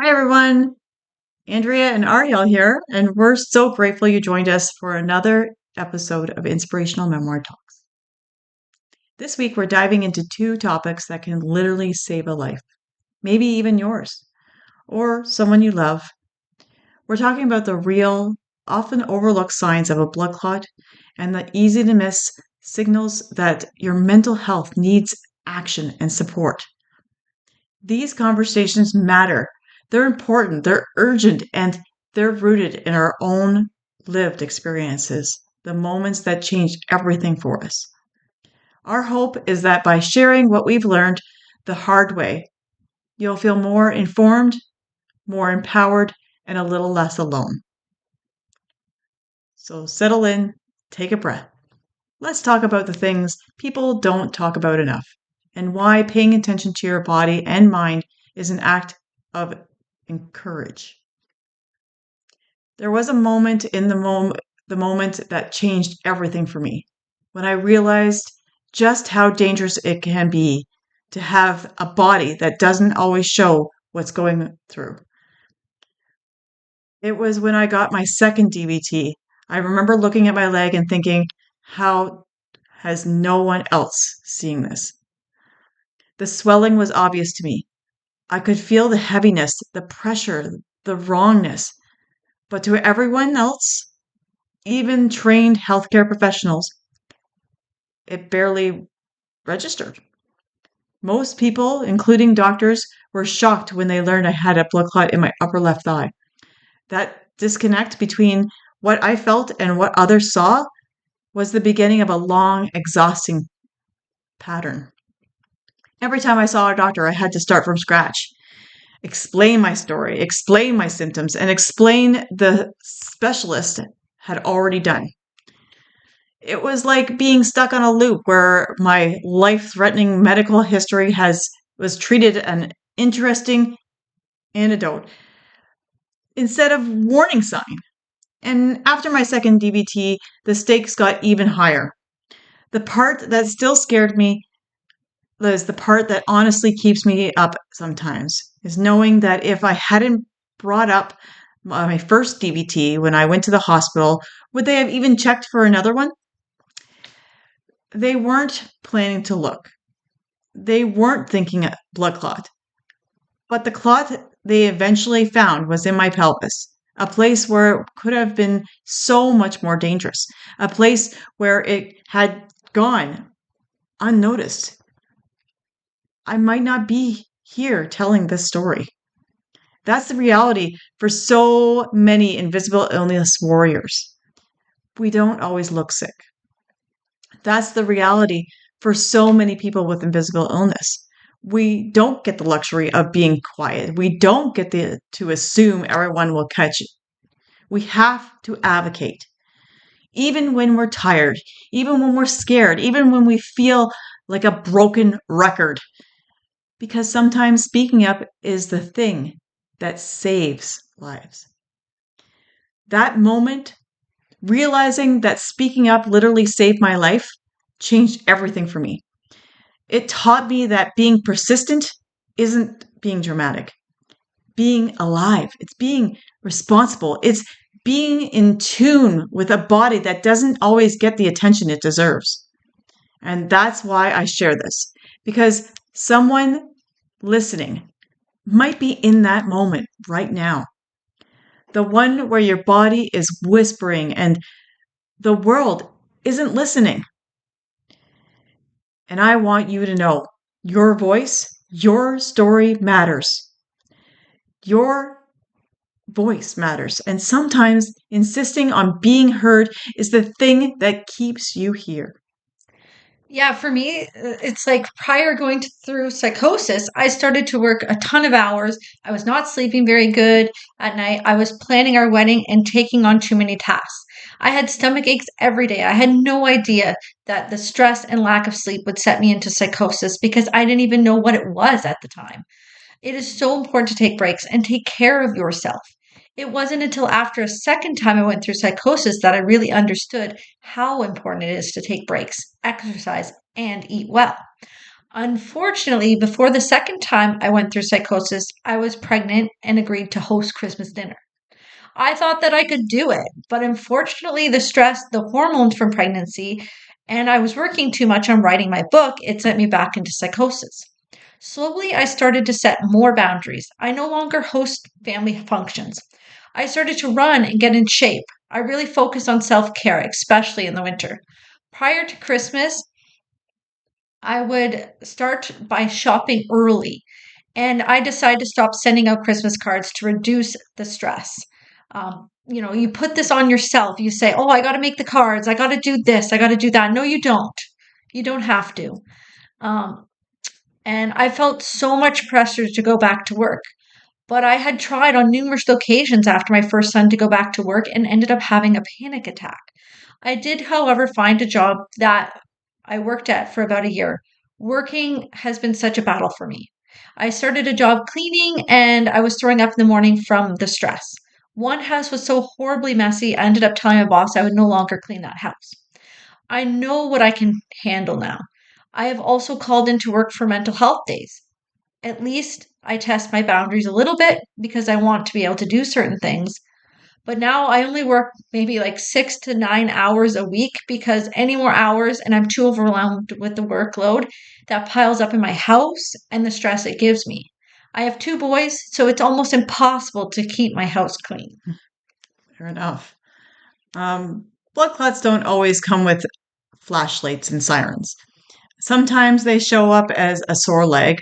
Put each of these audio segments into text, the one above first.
Hi, everyone. Andrea and Arielle here, and we're so grateful you joined us for another episode of Inspirational Memoir Talks. This week, we're diving into two topics that can literally save a life, maybe even yours or someone you love. We're talking about the real, often overlooked signs of a blood clot and the easy to miss signals that your mental health needs action and support. These conversations matter. They're important, they're urgent, and they're rooted in our own lived experiences, the moments that changed everything for us. Our hope is that by sharing what we've learned the hard way, you'll feel more informed, more empowered, and a little less alone. So settle in, take a breath. Let's talk about the things people don't talk about enough and why paying attention to your body and mind is an act of encourage. There was a moment in the moment that changed everything for me when I realized just how dangerous it can be to have a body that doesn't always show what's going through. It was when I got my second DVT. I remember looking at my leg and thinking, how has no one else seen this? The swelling was obvious to me. I could feel the heaviness, the pressure, the wrongness. But to everyone else, even trained healthcare professionals, it barely registered. Most people, including doctors, were shocked when they learned I had a blood clot in my upper left thigh. That disconnect between what I felt and what others saw was the beginning of a long, exhausting pattern. Every time I saw a doctor, I had to start from scratch, explain my story, explain my symptoms, and explain the specialist had already done. It was like being stuck on a loop where my life-threatening medical history was treated an interesting antidote instead of warning sign. And after my second DVT, the stakes got even higher. The part that still scared me was the part that honestly keeps me up sometimes, is knowing that if I hadn't brought up my first DVT when I went to the hospital, would they have even checked for another one? They weren't planning to look. They weren't thinking a blood clot. But the clot they eventually found was in my pelvis, a place where it could have been so much more dangerous, a place where it had gone unnoticed. I might not be here telling this story. That's the reality for so many invisible illness warriors. We don't always look sick. That's the reality for so many people with invisible illness. We don't get the luxury of being quiet. We don't get to assume everyone will catch it. We have to advocate. Even when we're tired, even when we're scared, even when we feel like a broken record. Because sometimes speaking up is the thing that saves lives. That moment, realizing that speaking up literally saved my life, changed everything for me. It taught me that being persistent isn't being dramatic. Being alive, it's being responsible. It's being in tune with a body that doesn't always get the attention it deserves. And that's why I share this, because someone listening might be in that moment right now. The one where your body is whispering and the world isn't listening. And I want you to know your voice, your story matters. Your voice matters. And sometimes insisting on being heard is the thing that keeps you here. Yeah, for me, it's like prior through psychosis, I started to work a ton of hours. I was not sleeping very good at night. I was planning our wedding and taking on too many tasks. I had stomach aches every day. I had no idea that the stress and lack of sleep would set me into psychosis because I didn't even know what it was at the time. It is so important to take breaks and take care of yourself. It wasn't until after a second time I went through psychosis that I really understood how important it is to take breaks, exercise, and eat well. Unfortunately, before the second time I went through psychosis, I was pregnant and agreed to host Christmas dinner. I thought that I could do it, but unfortunately, the stress, the hormones from pregnancy, and I was working too much on writing my book, it sent me back into psychosis. Slowly, I started to set more boundaries. I no longer host family functions. I started to run and get in shape. I really focused on self care, especially in the winter. Prior to Christmas, I would start by shopping early. And I decided to stop sending out Christmas cards to reduce the stress. You put this on yourself. You say, oh, I got to make the cards. I got to do this. I got to do that. No, you don't. You don't have to. Um, and I felt so much pressure to go back to work. But I had tried on numerous occasions after my first son to go back to work and ended up having a panic attack. I did, however, find a job that I worked at for about a year. Working has been such a battle for me. I started a job cleaning and I was throwing up in the morning from the stress. One house was so horribly messy, I ended up telling my boss I would no longer clean that house. I know what I can handle now. I have also called into work for mental health days. At least I test my boundaries a little bit because I want to be able to do certain things. But now I only work maybe like 6 to 9 hours a week because any more hours and I'm too overwhelmed with the workload that piles up in my house and the stress it gives me. I have two boys, so it's almost impossible to keep my house clean. Fair enough. Blood clots don't always come with flashlights and sirens. Sometimes they show up as a sore leg,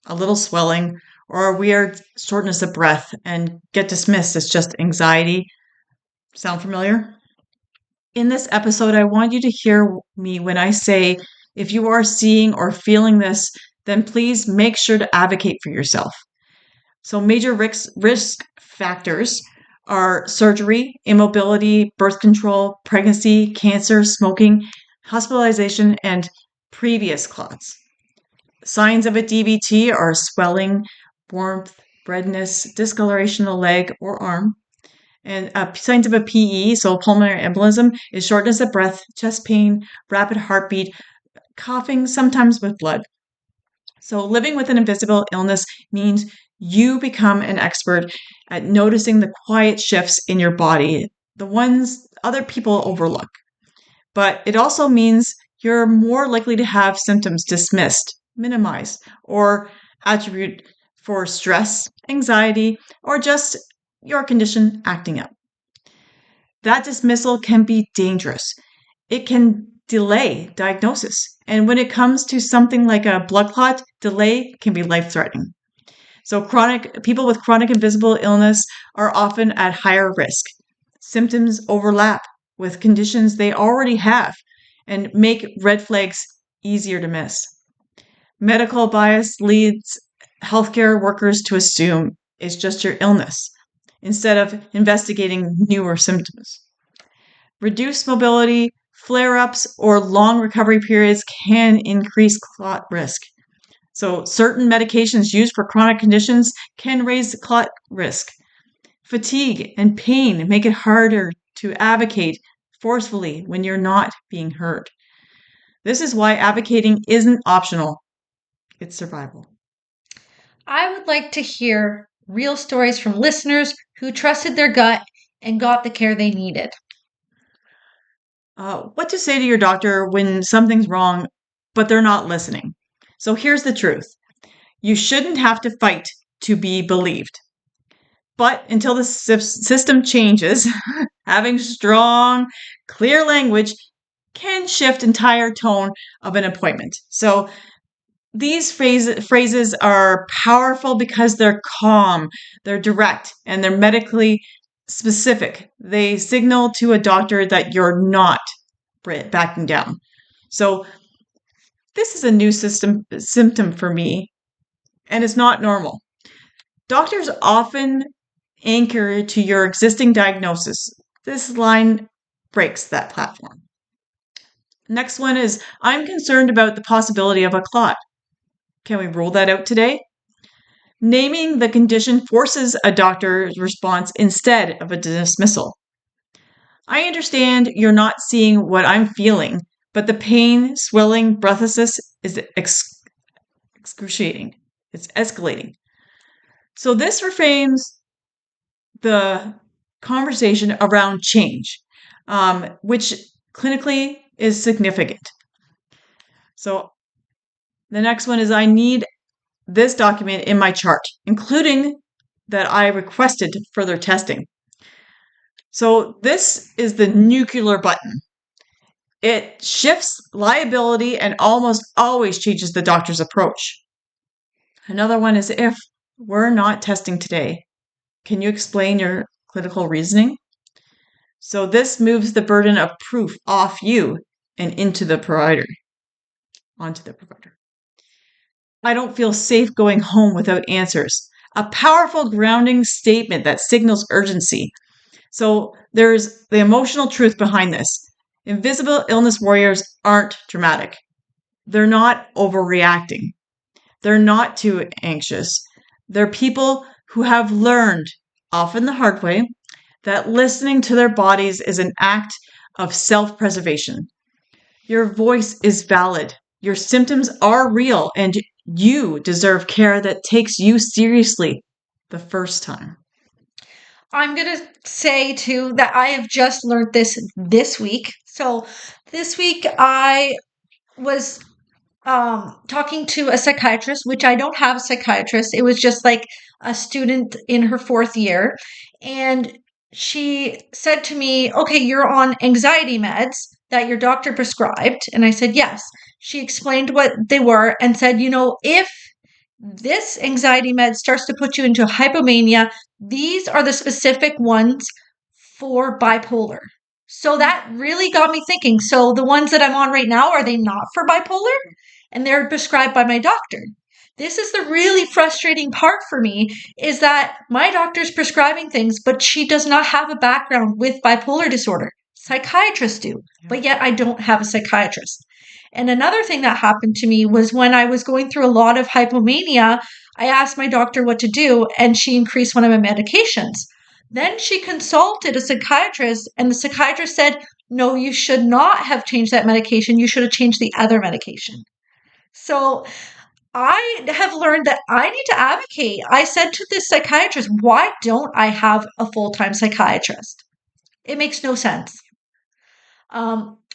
a little swelling, or a weird shortness of breath and get dismissed as just anxiety. Sound familiar? In this episode, I want you to hear me when I say if you are seeing or feeling this, then please make sure to advocate for yourself. So, major risk factors are surgery, immobility, birth control, pregnancy, cancer, smoking, hospitalization, and previous clots. Signs of a DVT are swelling, warmth, redness, discoloration of the leg or arm. And signs of a PE, so pulmonary embolism, is shortness of breath, chest pain, rapid heartbeat, coughing, sometimes with blood. So living with an invisible illness means you become an expert at noticing the quiet shifts in your body, the ones other people overlook. But it also means you're more likely to have symptoms dismissed, minimized, or attributed for stress, anxiety, or just your condition acting up. That dismissal can be dangerous. It can delay diagnosis. And when it comes to something like a blood clot, delay can be life-threatening. So people with chronic invisible illness are often at higher risk. Symptoms overlap with conditions they already have and make red flags easier to miss. Medical bias leads healthcare workers to assume it's just your illness instead of investigating newer symptoms. Reduced mobility, flare-ups, or long recovery periods can increase clot risk. So certain medications used for chronic conditions can raise the clot risk. Fatigue and pain make it harder to advocate forcefully when you're not being heard. This is why advocating isn't optional. It's survival. I would like to hear real stories from listeners who trusted their gut and got the care they needed. What to say to your doctor when something's wrong, but they're not listening. So here's the truth. You shouldn't have to fight to be believed. But until the system changes, having strong, clear language can shift entire tone of an appointment. So these phrases are powerful because they're calm, they're direct, and they're medically specific. They signal to a doctor that you're not backing down. So this is a new symptom for me, and it's not normal. Doctors often anchor to your existing diagnosis. This line breaks that platform. Next one is, I'm concerned about the possibility of a clot. Can we rule that out today? Naming the condition forces a doctor's response instead of a dismissal. I understand you're not seeing what I'm feeling, but the pain, swelling, breathlessness is excruciating. It's escalating. So this reframes the conversation around change, which clinically is significant. So the next one is I need this document in my chart, including that I requested further testing. So this is the nuclear button. It shifts liability and almost always changes the doctor's approach. Another one is if we're not testing today, can you explain your clinical reasoning? So this moves the burden of proof off you and onto the provider. I don't feel safe going home without answers. A powerful grounding statement that signals urgency. So there's the emotional truth behind this. Invisible illness warriors aren't dramatic. They're not overreacting. They're not too anxious. They're people who have learned, often the hard way, that listening to their bodies is an act of self-preservation. Your voice is valid. Your symptoms are real, and you deserve care that takes you seriously the first time. I'm going to say too that I have just learned this week. So this week I was talking to a psychiatrist, which I don't have a psychiatrist. It was just like a student in her 4th year. And she said to me, okay, you're on anxiety meds that your doctor prescribed. And I said, yes. She explained what they were and said, if this anxiety med starts to put you into hypomania, these are the specific ones for bipolar. So that really got me thinking. So the ones that I'm on right now, are they not for bipolar? And they're prescribed by my doctor. This is the really frustrating part for me, is that my doctor's prescribing things, but she does not have a background with bipolar disorder. Psychiatrists do, but yet I don't have a psychiatrist. And another thing that happened to me was when I was going through a lot of hypomania, I asked my doctor what to do, and she increased one of my medications. Then she consulted a psychiatrist, and the psychiatrist said, no, you should not have changed that medication. You should have changed the other medication. So I have learned that I need to advocate. I said to this psychiatrist, why don't I have a full-time psychiatrist? It makes no sense.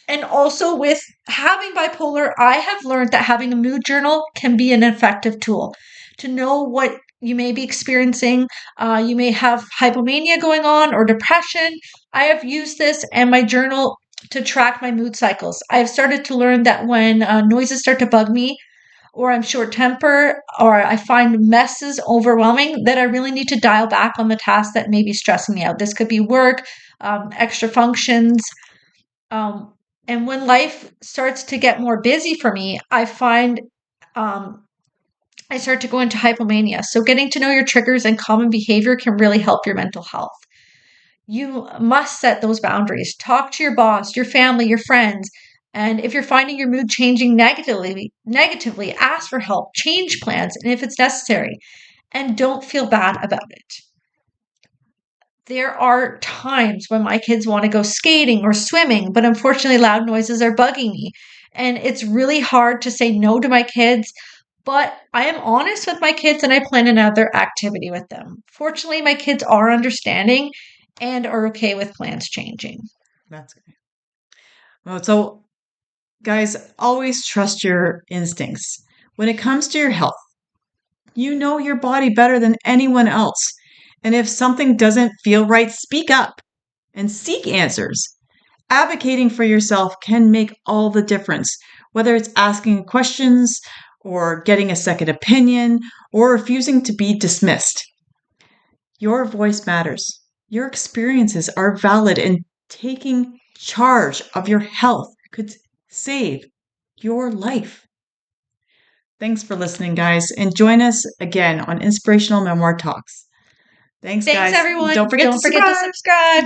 And also with having bipolar, I have learned that having a mood journal can be an effective tool to know what you may be experiencing. You may have hypomania going on or depression. I have used this and my journal to track my mood cycles. I have started to learn that when noises start to bug me, or I'm short tempered, or I find messes overwhelming, that I really need to dial back on the tasks that may be stressing me out. This could be work, extra functions. And when life starts to get more busy for me, I find I start to go into hypomania. So getting to know your triggers and common behavior can really help your mental health. You must set those boundaries. Talk to your boss, your family, your friends. And if you're finding your mood changing negatively, ask for help, change plans, and if it's necessary. And don't feel bad about it. There are times when my kids want to go skating or swimming, but unfortunately loud noises are bugging me. And it's really hard to say no to my kids, but I am honest with my kids and I plan another activity with them. Fortunately, my kids are understanding and are okay with plans changing. That's good. Well, so guys, always trust your instincts. When it comes to your health, you know your body better than anyone else. And if something doesn't feel right, speak up and seek answers. Advocating for yourself can make all the difference, whether it's asking questions or getting a second opinion or refusing to be dismissed. Your voice matters. Your experiences are valid, and taking charge of your health could save your life. Thanks for listening, guys, and join us again on Inspirational Memoir Talks. Thanks, guys. Thanks, everyone. Don't forget to subscribe.